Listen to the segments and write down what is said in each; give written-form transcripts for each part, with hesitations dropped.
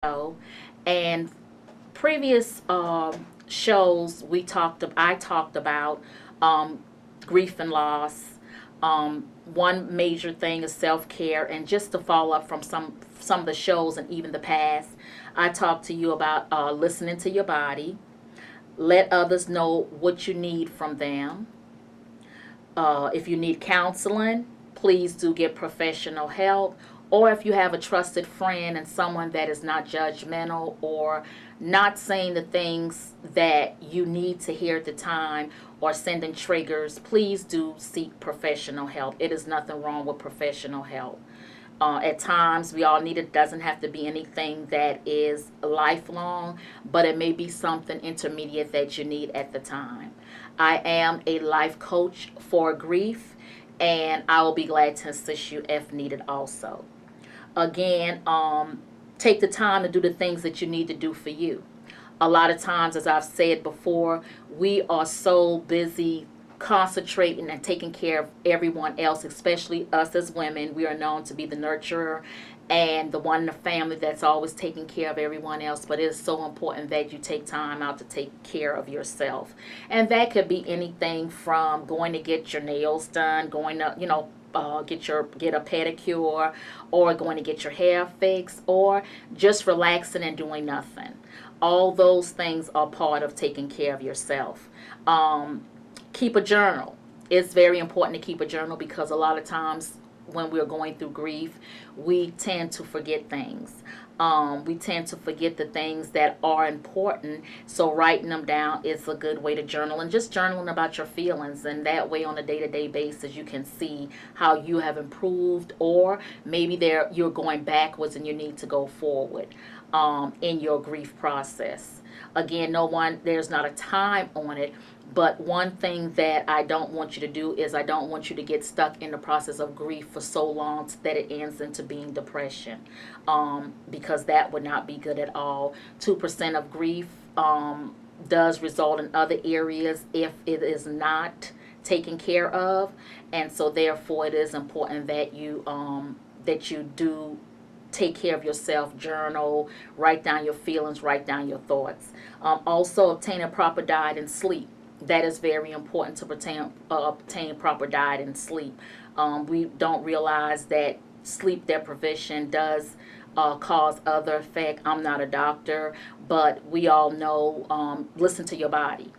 show. And previous shows, I talked about um, grief and loss. One major thing is self care, and just to follow up from some of the shows and even the past, I talked to you about listening to your body. Let others know what you need from them. If you need counseling, please do get professional help. Or if you have a trusted friend and someone that is not judgmental or not saying the things that you need to hear at the time or sending triggers, please do seek professional help. It is nothing wrong with professional help. At times, we all need it. Doesn't have to be anything that is lifelong, but it may be something intermediate that you need at the time. I am a life coach for grief, and I will be glad to assist you if needed also. Again, take the time to do the things that you need to do for you. A lot of times, as I've said before, we are so busy concentrating and taking care of everyone else, especially us as women. We are known to be the nurturer and the one in the family that's always taking care of everyone else. But it is so important that you take time out to take care of yourself. And that could be anything from going to get your nails done, going to, get a pedicure, or going to get your hair fixed, or just relaxing and doing nothing. All those things are part of taking care of yourself. Keep a journal. It's very important to keep a journal because a lot of times when we're going through grief, we tend to forget things. We tend to forget the things that are important. So writing them down is a good way to journal, and just journaling about your feelings. And that way, on a day-to-day basis, you can see how you have improved, or maybe you're going backwards and you need to go forward in your grief process. Again, there's not a time on it, but one thing that I don't want you to do is I don't want you to get stuck in the process of grief for so long that it ends into being depression, because that would not be good at all. 2% of grief does result in other areas if it is not taken care of, and so therefore it is important that you do take care of yourself, journal, write down your feelings, write down your thoughts. Also, obtain a proper diet and sleep. That is very important to obtain proper diet and sleep. We don't realize that sleep deprivation does cause other effect. I'm not a doctor, but we all know, listen to your body.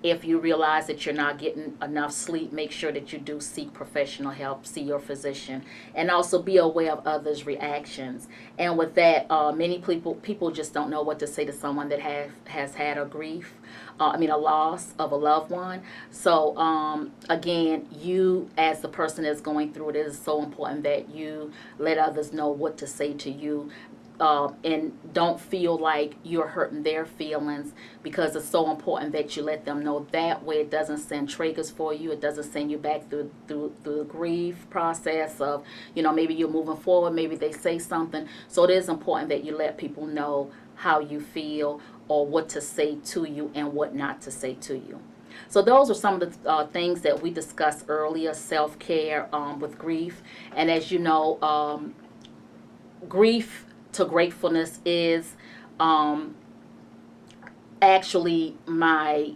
If you realize that you're not getting enough sleep, make sure that you do seek professional help, see your physician, and also be aware of others' reactions. And with that, many people just don't know what to say to someone that has had a grief. A loss of a loved one. So again, you as the person that's going through it is so important that you let others know what to say to you, and don't feel like you're hurting their feelings, because it's so important that you let them know. That way it doesn't send triggers for you. It doesn't send you back through the grief process of, maybe you're moving forward, maybe they say something. So it is important that you let people know how you feel, or what to say to you and what not to say to you. So those are some of the things that we discussed earlier, self-care with grief. And as you know, grief to gratefulness is actually my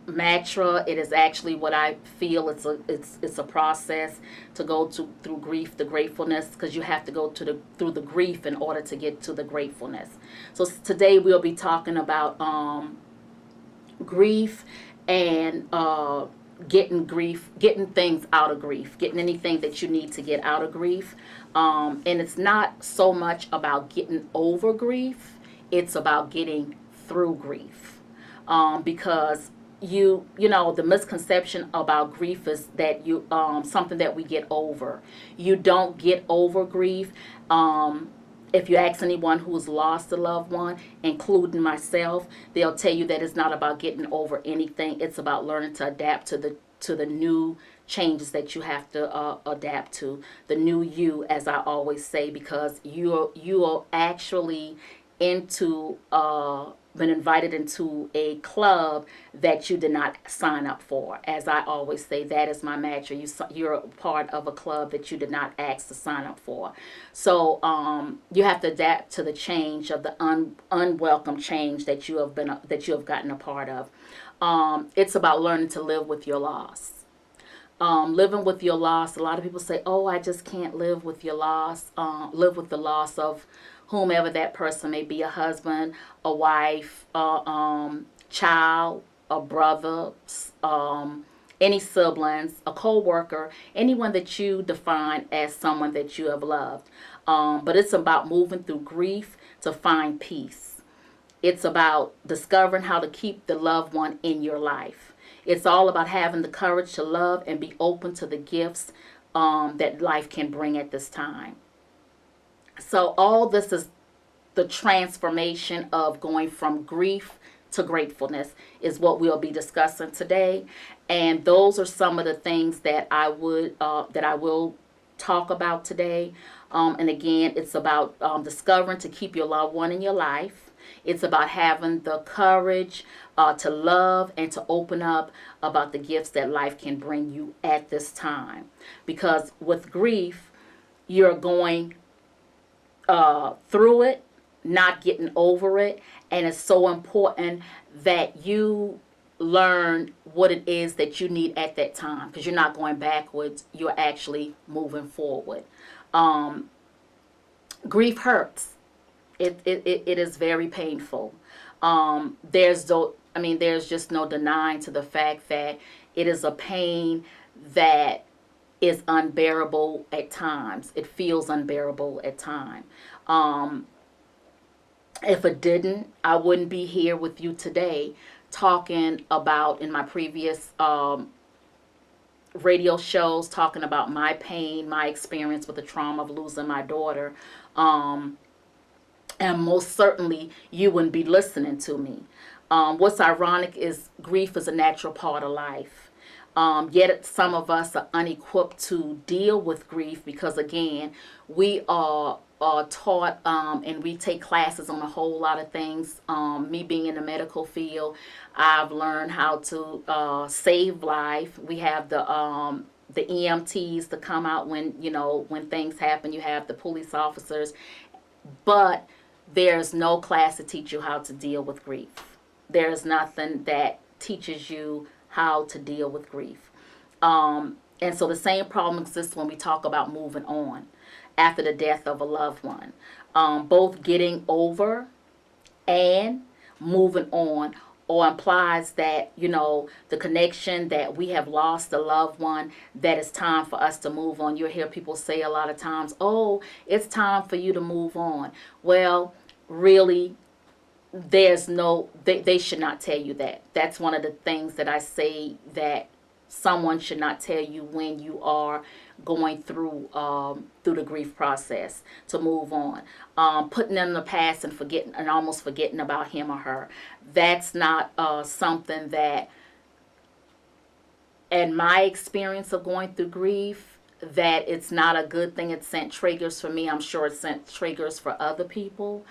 mantra. It is actually what I feel. It's a process to go through grief to gratefulness, because you have to go through the grief in order to get to the gratefulness. So today we'll be talking about grief and getting things out of grief, getting anything that you need to get out of grief. And it's not so much about getting over grief, it's about getting through grief. Because the misconception about grief is that you something that we get over. You don't get over grief. If you ask anyone who's lost a loved one, including myself, they'll tell you that it's not about getting over anything. It's about learning to adapt to the new changes that you have to adapt to, the new you, as I always say, because you are actually into been invited into a club that you did not sign up for. As I always say, that is my match. Or you're a part of a club that you did not ask to sign up for. So you have to adapt to the change of the unwelcome change that you have gotten a part of. It's about learning to live with your loss. Living with your loss. A lot of people say, "Oh, I just can't live with your loss." Live with the loss of whomever that person may be, a husband, a wife, child, a brother, any siblings, a co-worker, anyone that you define as someone that you have loved. But it's about moving through grief to find peace. It's about discovering how to keep the loved one in your life. It's all about having the courage to love and be open to the gifts that life can bring at this time. So all this is the transformation of going from grief to gratefulness is what we'll be discussing today. And those are some of the things that I will talk about today. And again, it's about discovering to keep your loved one in your life. It's about having the courage to love and to open up about the gifts that life can bring you at this time. Because with grief, you're going through it, not getting over it, and it's so important that you learn what it is that you need at that time, because you're not going backwards, you're actually moving forward. Grief hurts. It is very painful. There's just no denying to the fact that it is a pain that is unbearable at times. It feels unbearable at times. If it didn't, I wouldn't be here with you today talking about, in my previous radio shows, talking about my pain, my experience with the trauma of losing my daughter. And most certainly you wouldn't be listening to me. What's ironic is grief is a natural part of life. Yet some of us are unequipped to deal with grief because, again, we are taught and we take classes on a whole lot of things. Me being in the medical field, I've learned how to save life. We have the EMTs to come out when things happen. You have the police officers. But there's no class to teach you how to deal with grief. There's nothing that teaches you how to deal with grief. And so the same problem exists when we talk about moving on after the death of a loved one. Both getting over and moving on, or implies that, the connection that we have lost a loved one, that it's time for us to move on. You'll hear people say a lot of times, "Oh, it's time for you to move on." Well, really, they should not tell you that. That's one of the things that I say that someone should not tell you when you are going through the grief process, to move on. Putting them in the past and almost forgetting about him or her. That's not something that, in my experience of going through grief, that it's not a good thing. It sent triggers for me. I'm sure it sent triggers for other people.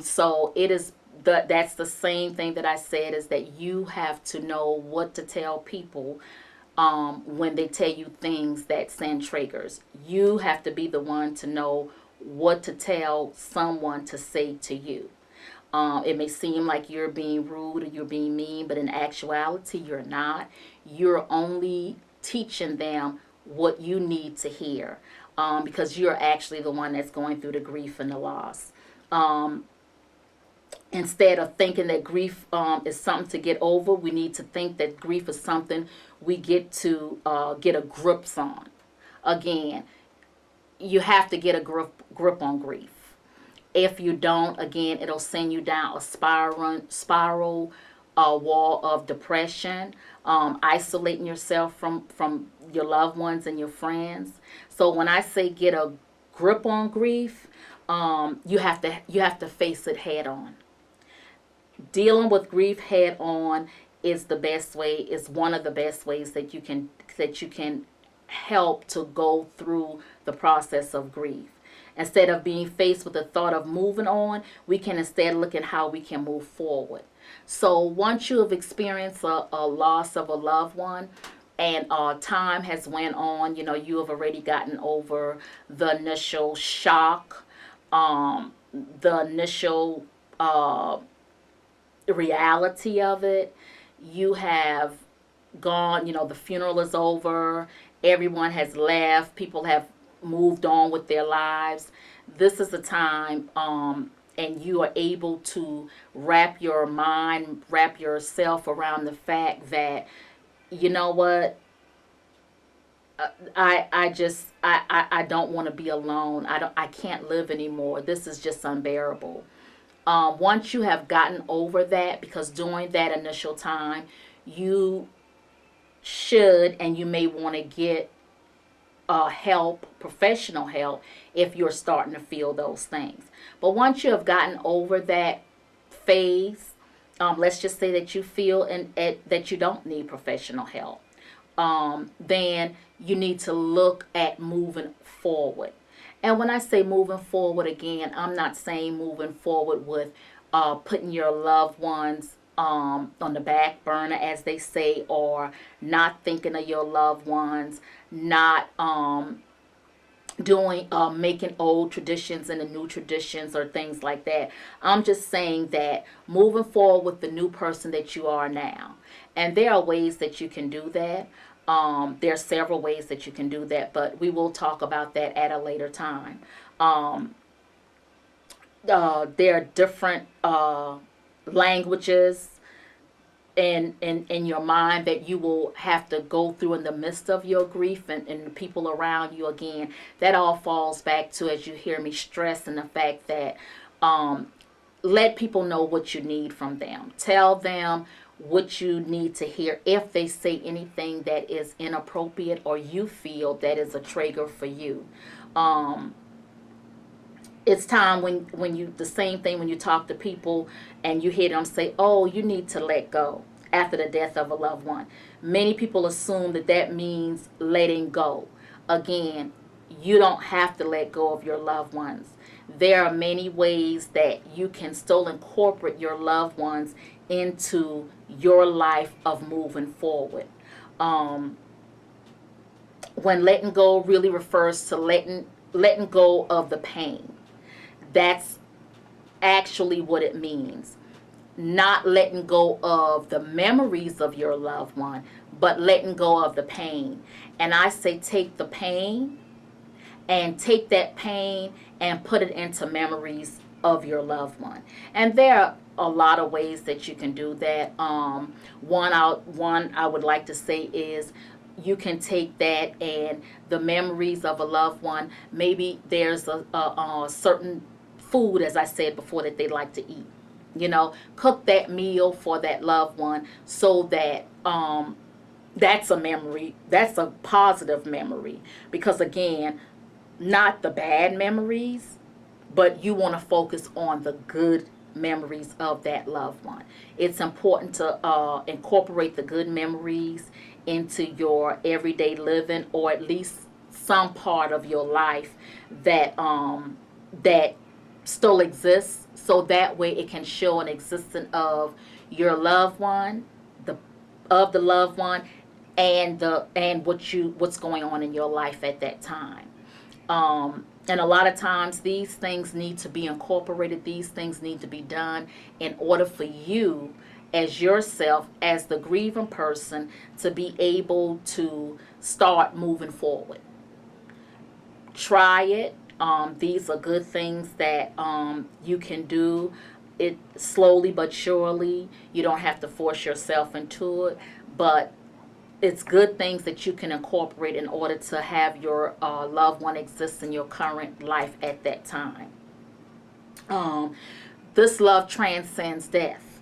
So it is that's the same thing that I said, is that you have to know what to tell people when they tell you things that send triggers. You have to be the one to know what to tell someone to say to you. It may seem like you're being rude or you're being mean, but in actuality, you're not. You're only teaching them what you need to hear, because you're actually the one that's going through the grief and the loss. Instead of thinking that grief is something to get over, we need to think that grief is something we get to get a grip on. Again, you have to get a grip on grief. If you don't, again, it'll send you down a spiral wall of depression, isolating yourself from your loved ones and your friends. So when I say get a grip on grief, you have to face it head on. Dealing with grief head on is the best way. Is one of the best ways that you can help to go through the process of grief. Instead of being faced with the thought of moving on, we can instead look at how we can move forward. So once you have experienced a loss of a loved one, and time has went on, you have already gotten over the initial shock, the initial reality of it. You have gone, the funeral is over, everyone has left, people have moved on with their lives. This is the time, and you are able to wrap your mind, wrap yourself around the fact that, you know what, I don't want to be alone. I can't live anymore. This is just unbearable. Once you have gotten over that, because during that initial time, you should and you may want to get help, professional help, if you're starting to feel those things. But once you have gotten over that phase, let's just say that you feel that you don't need professional help, then you need to look at moving forward. And when I say moving forward, again, I'm not saying moving forward with putting your loved ones on the back burner, as they say, or not thinking of your loved ones, not doing making old traditions into new traditions or things like that. I'm just saying that moving forward with the new person that you are now. And there are ways that you can do that. There are several ways that you can do that, but we will talk about that at a later time. There are different languages in your mind that you will have to go through in the midst of your grief, and the people around you. Again, that all falls back to, as you hear me stressing the fact that let people know what you need from them. Tell them what you need to hear. If they say anything that is inappropriate or you feel that is a trigger for you, it's time when you, the same thing when you talk to people and you hear them say, oh, you need to let go after the death of a loved one. Many people assume that that means letting go. Again, you don't have to let go of your loved ones. There are many ways that you can still incorporate your loved ones into your life of moving forward. When letting go really refers to letting go of the pain. That's actually what it means. Not letting go of the memories of your loved one, but letting go of the pain. And I say take the pain and take that pain and put it into memories of your loved one. And there are a lot of ways that you can do that. One I would like to say is you can take that and the memories of a loved one. Maybe there's a certain food, as I said before, that they like to eat. Cook that meal for that loved one so that that's a memory. That's a positive memory. Because again, not the bad memories, but you want to focus on the good memories of that loved one. It's important to incorporate the good memories into your everyday living, or at least some part of your life that that still exists, so that way it can show an existence of your loved one, the loved one, and what's going on in your life at that time. And a lot of times these things need to be incorporated. These things need to be done in order for you as yourself, as the grieving person, to be able to start moving forward. Try it. These are good things that you can do it slowly but surely. You don't have to force yourself into it, but it's good things that you can incorporate in order to have your loved one exist in your current life at that time. This love transcends death.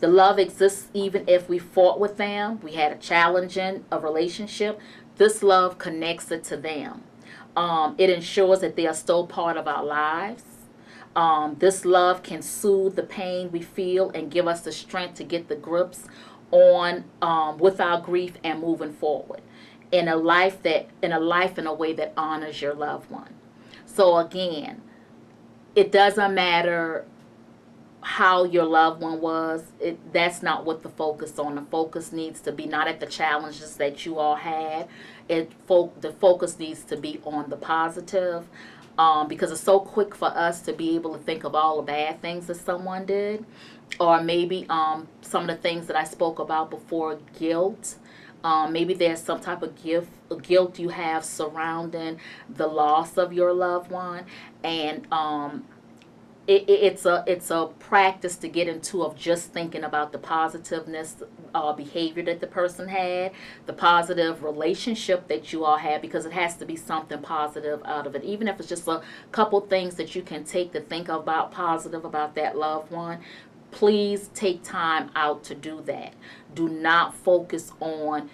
The love exists even if we fought with them, we had a challenge in a relationship. This love connects it to them. It ensures that they are still part of our lives. This love can soothe the pain we feel and give us the strength to get the grips on with our grief and moving forward in a life in a way that honors your loved one. So again, it doesn't matter how your loved one was. That's not what the focus on. The focus needs to be not at the challenges that you all had. The focus needs to be on the positive, because it's so quick for us to be able to think of all the bad things that someone did, or maybe some of the things that I spoke about before, guilt. Maybe there's some type of guilt you have surrounding the loss of your loved one, and it's a practice to get into of just thinking about the positiveness behavior that the person had, the positive relationship that you all had, because it has to be something positive out of it. Even if it's just a couple things that you can take to think about positive about that loved one, please take time out to do that. Do not focus on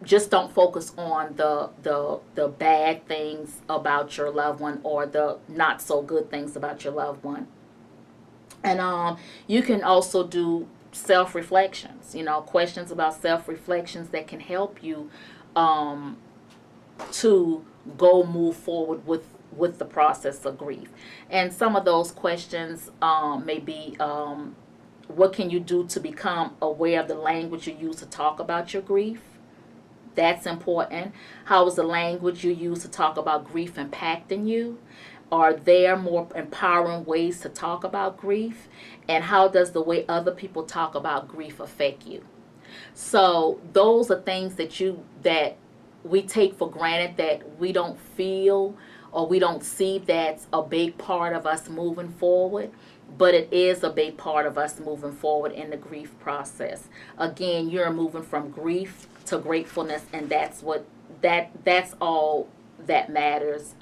just don't focus on the bad things about your loved one, or the not so good things about your loved one. And you can also do self-reflections, questions about self-reflections that can help you to move forward with the process of grief. And some of those questions may be, what can you do to become aware of the language you use to talk about your grief? That's important. How is the language you use to talk about grief impacting you? Are there more empowering ways to talk about grief? And how does the way other people talk about grief affect you? So those are things that we take for granted, that we don't feel or we don't see that's a big part of us moving forward. But it is a big part of us moving forward in the grief process. Again, you're moving from grief to gratefulness, and that's all that matters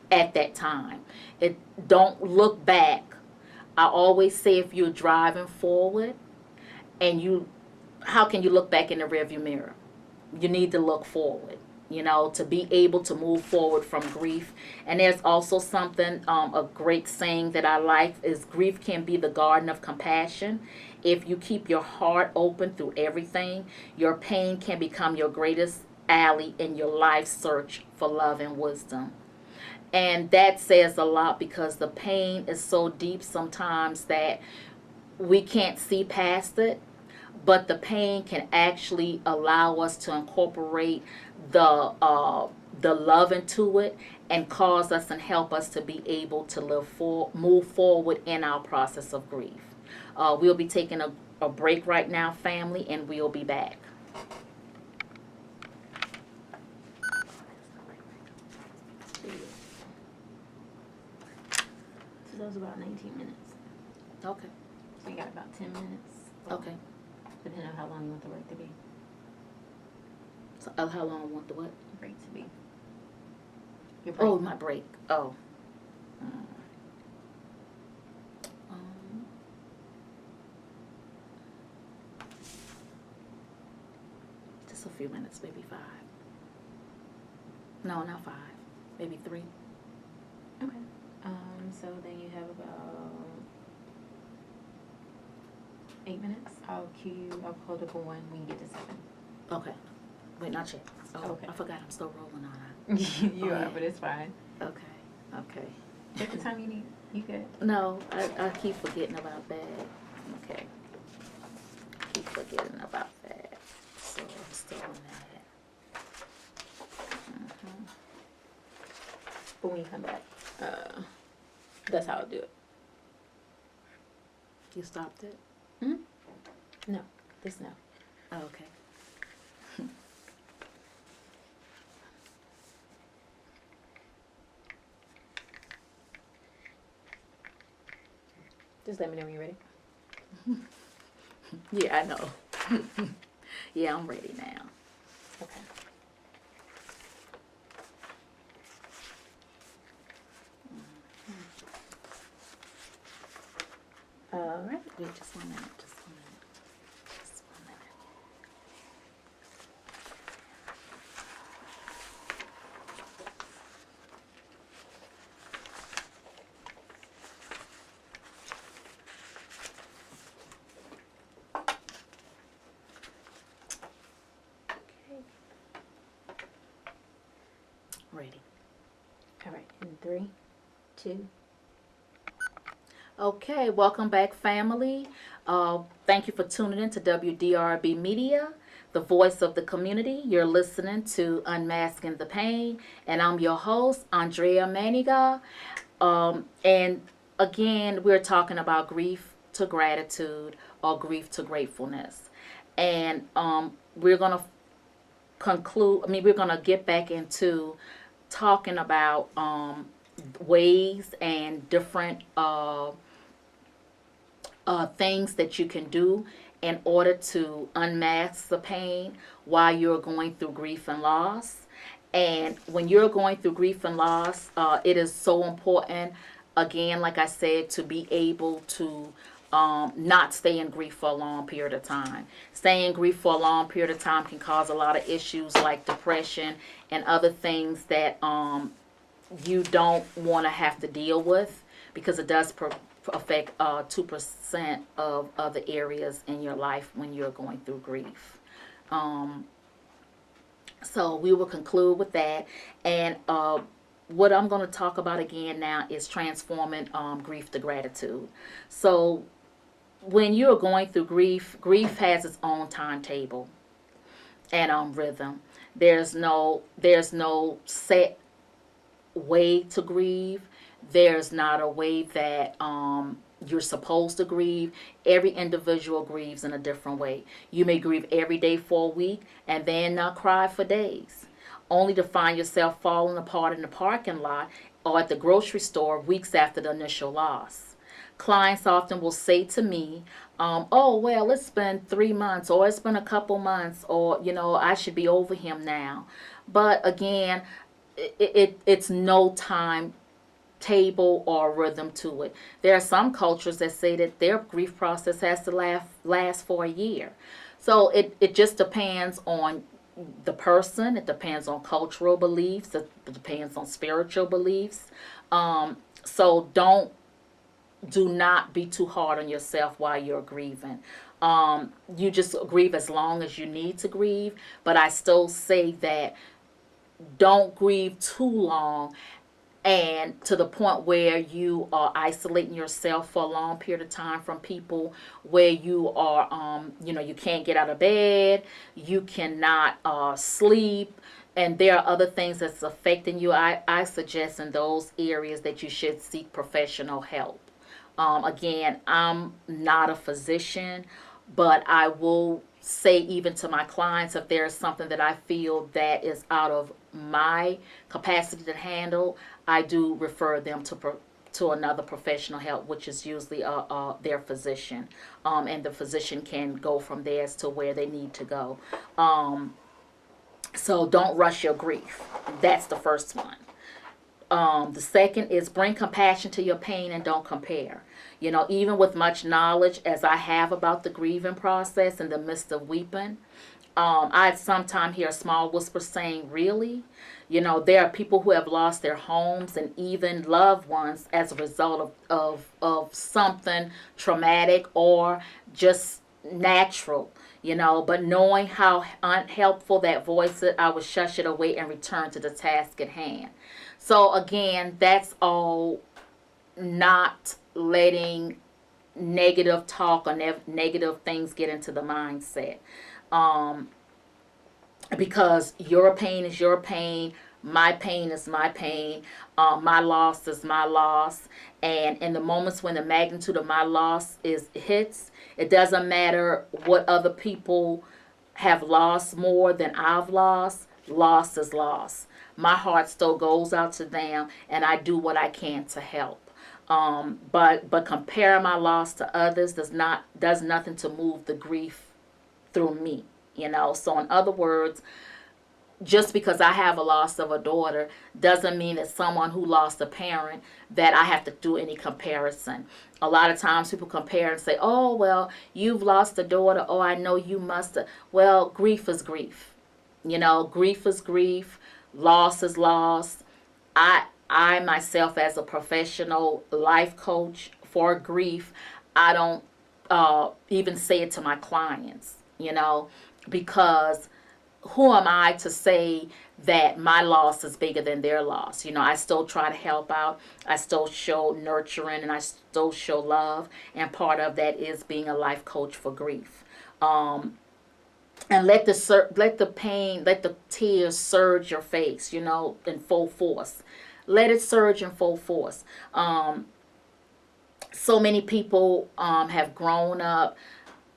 at that time. Don't look back. I always say, if you're driving forward, and how can you look back in the rearview mirror? You need to look forward, to be able to move forward from grief. And there's also something, a great saying that I like is, grief can be the garden of compassion. If you keep your heart open through everything, your pain can become your greatest ally in your life search for love and wisdom. And that says a lot, because the pain is so deep sometimes that we can't see past it. But the pain can actually allow us to incorporate the love into it, and cause us and help us to be able to move forward in our process of grief. We'll be taking a break right now, family, and we'll be back. So that was about 19 minutes. Okay. So you got about 10 minutes. Okay. Depending on how long you want the break to be. So, how long I want the what? Break to be. Your break. Oh, my break. Oh. Just a few minutes, maybe 5. No, not 5. Maybe 3. Okay. So then you have about 8 minutes. I'll hold up on 1 when you get to 7. Okay. Wait, not yet. Oh, okay. I forgot I'm still rolling on it. You are, but it's fine. Okay. Take the time you need. You good. No, I keep forgetting about that. Okay. Keep forgetting about that. So I'm still on that. But when you come back, that's how I'll do it. You stopped it? No. This no. Oh, okay. Just let me know when you're ready. Yeah, I know. Yeah, I'm ready now. Okay. All right. Wait, just 1 minute. Just 1 minute. Just 1 minute. Okay. Ready. All right. In 3, 2. Okay, welcome back, family. Thank you for tuning in to WDRB Media, the voice of the community. You're listening to Unmasking the Pain, and I'm your host, Andrea Manigat. And again, we're talking about grief to gratitude or grief to gratefulness. And we're going to we're going to get back into talking about ways and different things that you can do in order to unmask the pain while you're going through grief and loss. And when you're going through grief and loss, it is so important, again, like I said, to be able to not stay in grief for a long period of time. Staying in grief for a long period of time can cause a lot of issues like depression and other things that you don't want to have to deal with, because it does affect 2% of other areas in your life when you're going through grief. So we will conclude with that. And what I'm going to talk about again now is transforming grief to gratitude. So when you're going through grief, grief has its own timetable and rhythm. There's no set way to grieve. There's not a way that you're supposed to grieve. Every individual grieves in a different way. You may grieve every day for a week and then not cry for days, only to find yourself falling apart in the parking lot or at the grocery store weeks after the initial loss. Clients often will say to me, oh, well, it's been 3 months, or it's been a couple months, or, I should be over him now. But again, it's no time table or rhythm to it. There are some cultures that say that their grief process has to last for a year. So it just depends on the person. It depends on cultural beliefs. It depends on spiritual beliefs. So do not be too hard on yourself while you're grieving. You just grieve as long as you need to grieve. But I still say that don't grieve too long, and to the point where you are isolating yourself for a long period of time from people, where you are, you can't get out of bed, you cannot sleep, and there are other things that's affecting you. I suggest in those areas that you should seek professional help. Again, I'm not a physician, but I will say, even to my clients, if there is something that I feel that is out of my capacity to handle, I do refer them to another professional help, which is usually their physician, and the physician can go from there as to where they need to go. So don't rush your grief. That's the first one. The second is bring compassion to your pain and don't compare. Even with much knowledge as I have about the grieving process in the midst of weeping, I sometimes hear a small whisper saying, really? There are people who have lost their homes and even loved ones as a result of something traumatic or just natural. But knowing how unhelpful that voice is, I would shush it away and return to the task at hand. So again, that's all not letting negative talk or negative things get into the mindset. Because your pain is your pain, my pain is my pain, my loss is my loss. And in the moments when the magnitude of my loss hits, it doesn't matter what other people have lost more than I've lost. Loss is loss. My heart still goes out to them, and I do what I can to help. But comparing my loss to others does nothing to move the grief through me. So in other words, just because I have a loss of a daughter doesn't mean that someone who lost a parent that I have to do any comparison. A lot of times people compare and say, oh, well, you've lost a daughter. Oh, I know you must have. Well, grief is grief. Grief is grief. Loss is loss. I myself, as a professional life coach for grief, I don't even say it to my clients, because who am I to say that my loss is bigger than their loss? You know, I still try to help out. I still show nurturing and I still show love. And part of that is being a life coach for grief. And let the pain, let the tears surge your face, you know, in full force. Let it surge in full force. So many people have grown up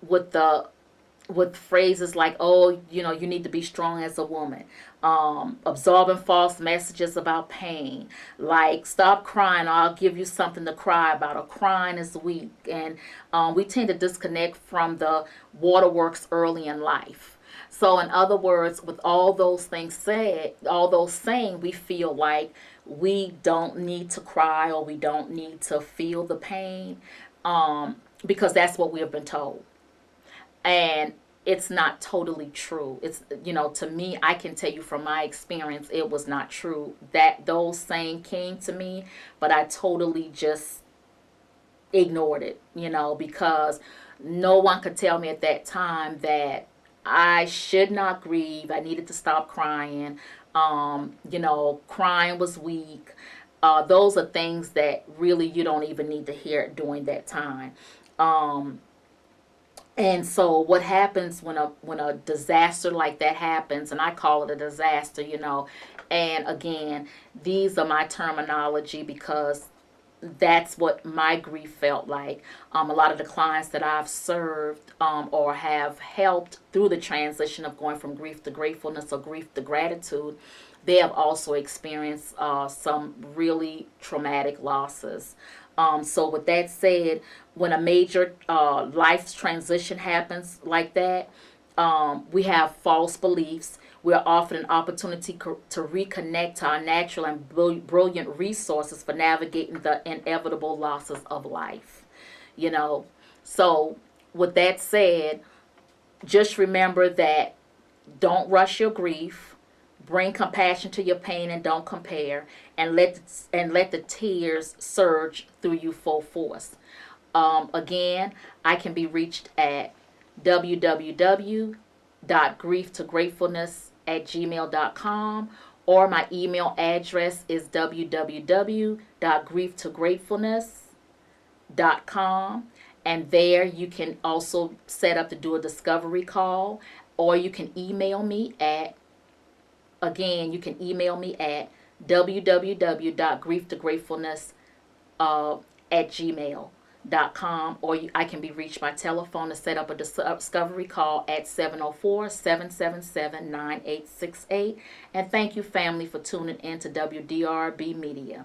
with phrases like, oh, you know, you need to be strong as a woman, absorbing false messages about pain, like stop crying or I'll give you something to cry about, or crying is weak. And we tend to disconnect from the waterworks early in life. So in other words, with all those things said, all those saying, we feel like we don't need to cry or we don't need to feel the pain, because that's what we have been told. And it's not totally true. It's, you know, to me, I can tell you from my experience, it was not true. That those saying came to me, but I totally just ignored it, you know, because no one could tell me at that time that I should not grieve. I needed to stop crying. You know, crying was weak. Those are things that really you don't even need to hear during that time. And so what happens when a disaster like that happens, and I call it a disaster, you know, and again, these are my terminology because that's what my grief felt like. A lot of the clients that I've served or have helped through the transition of going from grief to gratefulness or grief to gratitude, they have also experienced some really traumatic losses. So with that said, when a major life transition happens like that, we have false beliefs. We're offered an opportunity to reconnect to our natural and brilliant resources for navigating the inevitable losses of life. You know, so with that said, just remember that don't rush your grief. Bring compassion to your pain and don't compare, and let the tears surge through you full force. Again, I can be reached at www.grieftogratefulness@gmail.com, or my email address is www.grieftogratefulness.com, and there you can also set up to do a discovery call, or you can email me at www.grieftogratefulness@gmail.com, or I can be reached by telephone to set up a discovery call at 704-777-9868. And thank you, family, for tuning in to WDRB Media.